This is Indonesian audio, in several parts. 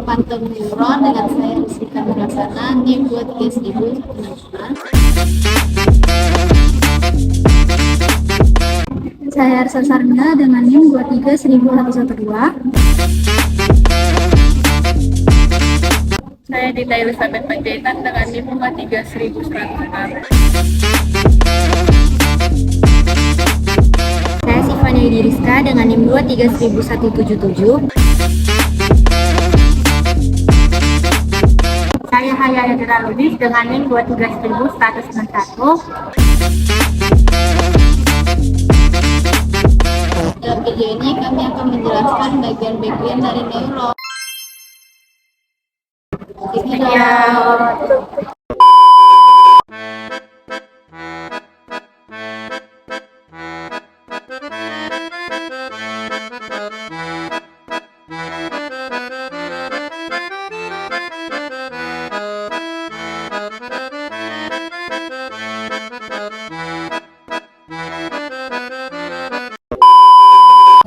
Quantum Neuron dengan saya Rizika Nurasana, NIM 23096. Saya Arsa Sarna dengan NIM 23112. Saya Dita Elizabeth Panjaitan dengan NIM 23106. Saya Sifanya Yudiriska dengan NIM 23177. Saya Haya Yadira Lubis dengan NIM 23191. Dalam video ini kami akan menjelaskan bagian-bagian dari neuron.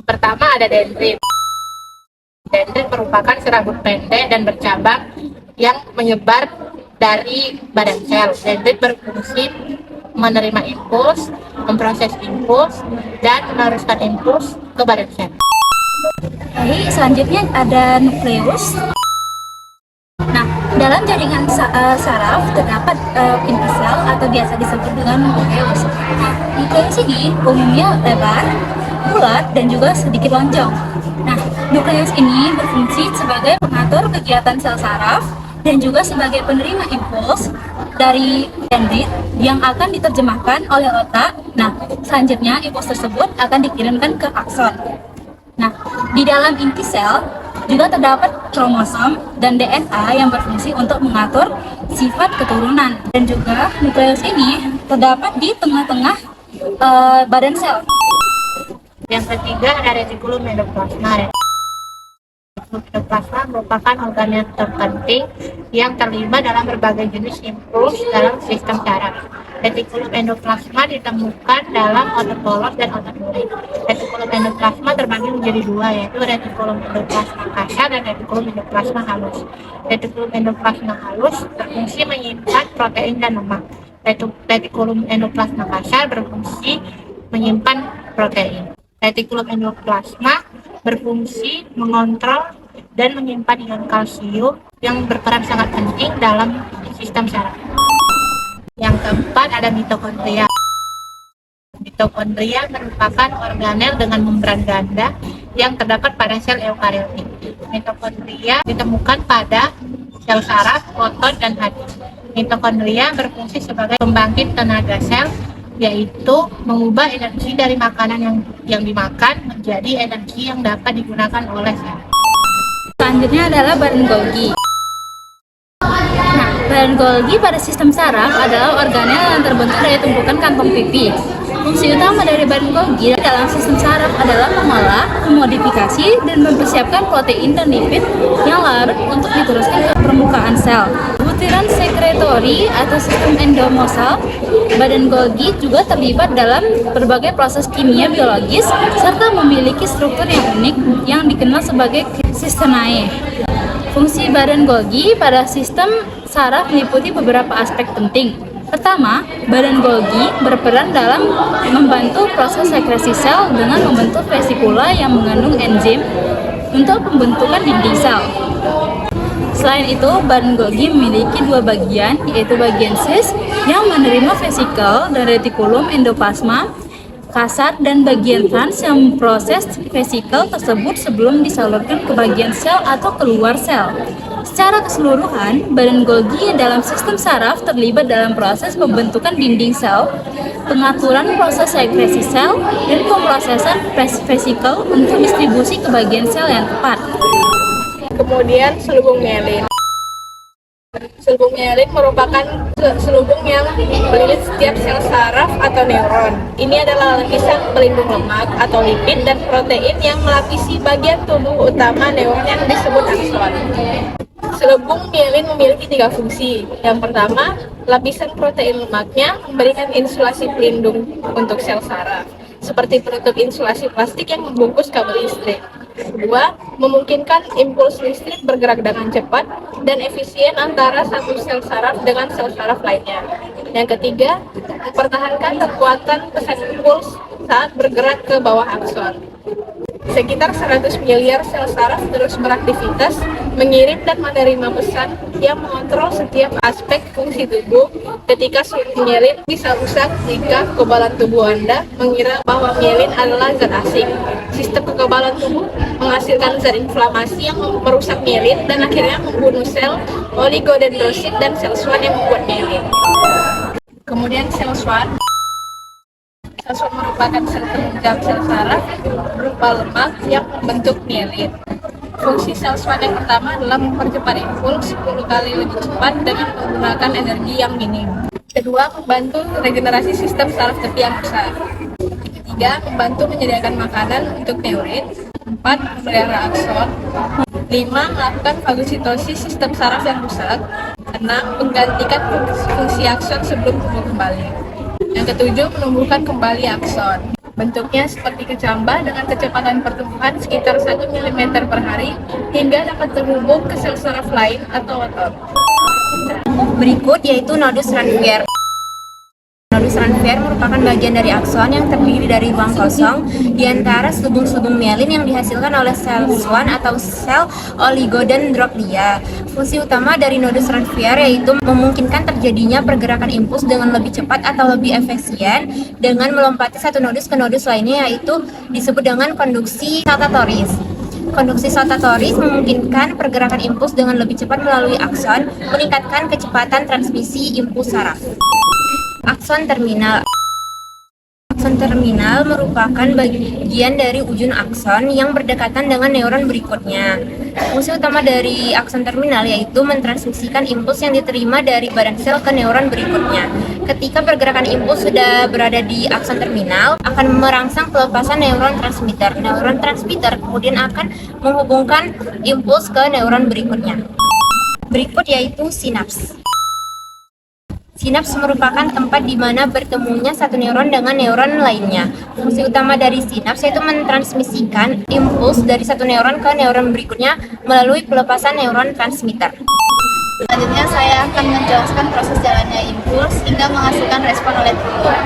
Pertama ada dendrit. Dendrit merupakan serabut pendek dan bercabang yang menyebar dari badan sel. Dendrit berfungsi menerima impuls, memproses impuls, dan meneruskan impuls ke badan sel. Jadi selanjutnya ada nukleus. Nah, dalam jaringan saraf terdapat inti sel atau biasa disebut dengan nukleus. Nukleus ini umumnya lebar, bulat, dan juga sedikit lonjong. Nah, nukleus ini berfungsi sebagai pengatur kegiatan sel saraf dan juga sebagai penerima impuls dari dendrit yang akan diterjemahkan oleh otak. Nah, selanjutnya impuls tersebut akan dikirimkan ke akson. Nah, di dalam inti sel juga terdapat kromosom dan DNA yang berfungsi untuk mengatur sifat keturunan. Dan juga nukleus ini terdapat di tengah-tengah badan sel. Yang ketiga ada retikulum endoplasma. Retikulum endoplasma merupakan organ terpenting yang terlibat dalam berbagai jenis impuls dalam sistem saraf. Retikulum endoplasma ditemukan dalam otot polos dan otot duri. Retikulum endoplasma terbagi menjadi dua, yaitu retikulum endoplasma kasar dan retikulum endoplasma halus. Retikulum endoplasma halus berfungsi menyimpan protein dan lemak. Retikulum endoplasma kasar berfungsi menyimpan protein. Retikulum endoplasma berfungsi mengontrol dan menyimpan ion kalsium yang berperan sangat penting dalam sistem saraf. Yang keempat ada mitokondria. Mitokondria merupakan organel dengan membran ganda yang terdapat pada sel eukariotik. Mitokondria ditemukan pada sel saraf, otot, dan hati. Mitokondria berfungsi sebagai pembangkit tenaga sel, yaitu mengubah energi dari makanan yang dimakan menjadi energi yang dapat digunakan oleh sel. Selanjutnya adalah badan Golgi. Nah, badan Golgi pada sistem saraf adalah organel yang terbentuk dari tumpukan kantong pipi. Fungsi utama dari badan Golgi dalam sistem saraf adalah mengolah, memodifikasi, dan mempersiapkan protein dan lipid yang larut untuk diteruskan ke permukaan sel. Butiran sekretori atau sistem endomosal badan Golgi juga terlibat dalam berbagai proses kimia biologis serta memiliki struktur yang unik yang dikenal sebagai cisternae. Fungsi badan Golgi pada sistem saraf meliputi beberapa aspek penting. Pertama, badan Golgi berperan dalam membantu proses sekresi sel dengan membentuk vesikula yang mengandung enzim untuk pembentukan dinding sel. Selain itu, badan Golgi memiliki dua bagian, yaitu bagian cis yang menerima vesikel dan retikulum endoplasma kasar dan bagian trans yang memproses vesikel tersebut sebelum disalurkan ke bagian sel atau keluar sel. Secara keseluruhan, badan Golgi dalam sistem saraf terlibat dalam proses pembentukan dinding sel, pengaturan proses sekresi sel, dan pemrosesan vesikel untuk distribusi ke bagian sel yang tepat. Kemudian selubung mielin. Selubung mielin merupakan selubung yang melilit setiap sel saraf atau neuron. Ini adalah lapisan pelindung lemak atau lipid dan protein yang melapisi bagian tubuh utama neuron yang disebut akson. Selubung mielin memiliki tiga fungsi. Yang pertama, lapisan protein lemaknya memberikan insulasi pelindung untuk sel saraf, seperti penutup insulasi plastik yang membungkus kabel listrik. Kedua, memungkinkan impuls listrik bergerak dengan cepat dan efisien antara satu sel saraf dengan sel saraf lainnya. Yang ketiga, mempertahankan kekuatan pesan impuls saat bergerak ke bawah akson. Sekitar 100 miliar sel saraf terus beraktivitas, mengirim dan menerima pesan yang mengontrol setiap aspek fungsi tubuh. Ketika sulit mielin bisa rusak jika kekebalan tubuh Anda mengira bahwa mielin adalah zat asing. Sistem kekebalan tubuh menghasilkan zat inflamasi yang merusak mielin dan akhirnya membunuh sel oligodendrosit dan sel Schwann yang membuat mielin. Kemudian sel Schwann. Sel Schwann merupakan sel penunjang sel saraf berupa lemak yang membentuk mielin. Fungsi sel Schwann yang pertama adalah mempercepat impuls 10 kali lebih cepat dengan menggunakan energi yang minim. Kedua, membantu regenerasi sistem saraf tepi yang rusak. Ketiga, membantu menyediakan makanan untuk neurin. 4, memelihara akson. 5, melakukan fagositosis sistem saraf yang rusak. 6, menggantikan fungsi akson sebelum tumbuh kembali. Yang ketujuh, menumbuhkan kembali akson. Bentuknya seperti kecambah dengan kecepatan pertumbuhan sekitar 1 mm per hari hingga dapat terhubung ke sel saraf lain atau otot. Berikut yaitu nodus Ranvier. Nodus Ranvier merupakan bagian dari akson yang terdiri dari ruang kosong di antara selubung-selubung mielin yang dihasilkan oleh sel Schwann atau sel oligodendroglia. Fungsi utama dari nodus Ranvier yaitu memungkinkan terjadinya pergerakan impuls dengan lebih cepat atau lebih efisien dengan melompati satu nodus ke nodus lainnya, yaitu disebut dengan konduksi saltatoris. Konduksi saltatoris memungkinkan pergerakan impuls dengan lebih cepat melalui akson, meningkatkan kecepatan transmisi impuls saraf. Akson terminal. Akson terminal merupakan bagian dari ujung akson yang berdekatan dengan neuron berikutnya. Fungsi utama dari akson terminal yaitu mentransmisikan impuls yang diterima dari badan sel ke neuron berikutnya. Ketika pergerakan impuls sudah berada di akson terminal, akan merangsang pelepasan neuron transmitter. Neuron transmitter kemudian akan menghubungkan impuls ke neuron berikutnya. Berikut yaitu sinaps. Sinaps merupakan tempat di mana bertemunya satu neuron dengan neuron lainnya. Fungsi utama dari sinaps yaitu mentransmisikan impuls dari satu neuron ke neuron berikutnya melalui pelepasan neuron transmitter. Selanjutnya saya akan menjelaskan proses jalannya impuls hingga menghasilkan respon oleh tubuh.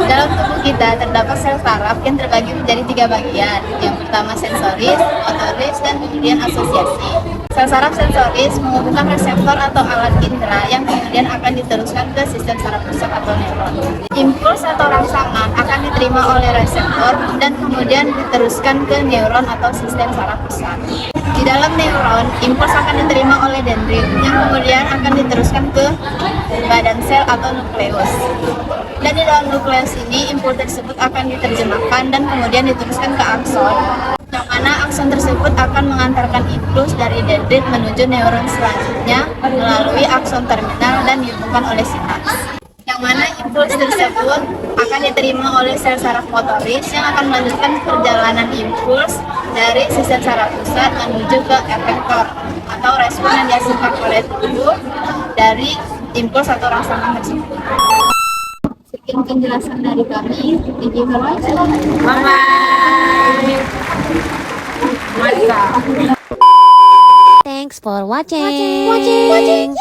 Dalam tubuh kita terdapat sel saraf yang terbagi menjadi 3 bagian. Yang pertama sensoris, motoris, dan kemudian asosiasi. Sel saraf sensoris menghubungkan reseptor atau alat indera yang kemudian akan diteruskan ke sistem saraf pusat atau neuron. Impuls atau rangsangan akan diterima oleh reseptor dan kemudian diteruskan ke neuron atau sistem saraf pusat. Di dalam neuron, impuls akan diterima oleh dendrit yang kemudian akan diteruskan ke badan sel atau nukleus. Dan di dalam nukleus ini, impuls tersebut akan diterjemahkan dan kemudian diteruskan ke akson, yang mana akson tersebut akan mengantarkan impuls dari dendrit menuju neuron selanjutnya melalui akson terminal dan dihubungkan oleh sinaps. Yang mana impuls tersebut akan diterima oleh sel saraf motoris yang akan melanjutkan perjalanan impuls dari sistem saraf pusat menuju ke efektor atau respon yang dihasilkan oleh tubuh dari impuls atau rangsangan tersebut. Sekian penjelasan dari kami. Thank you for watching. Thanks for watching.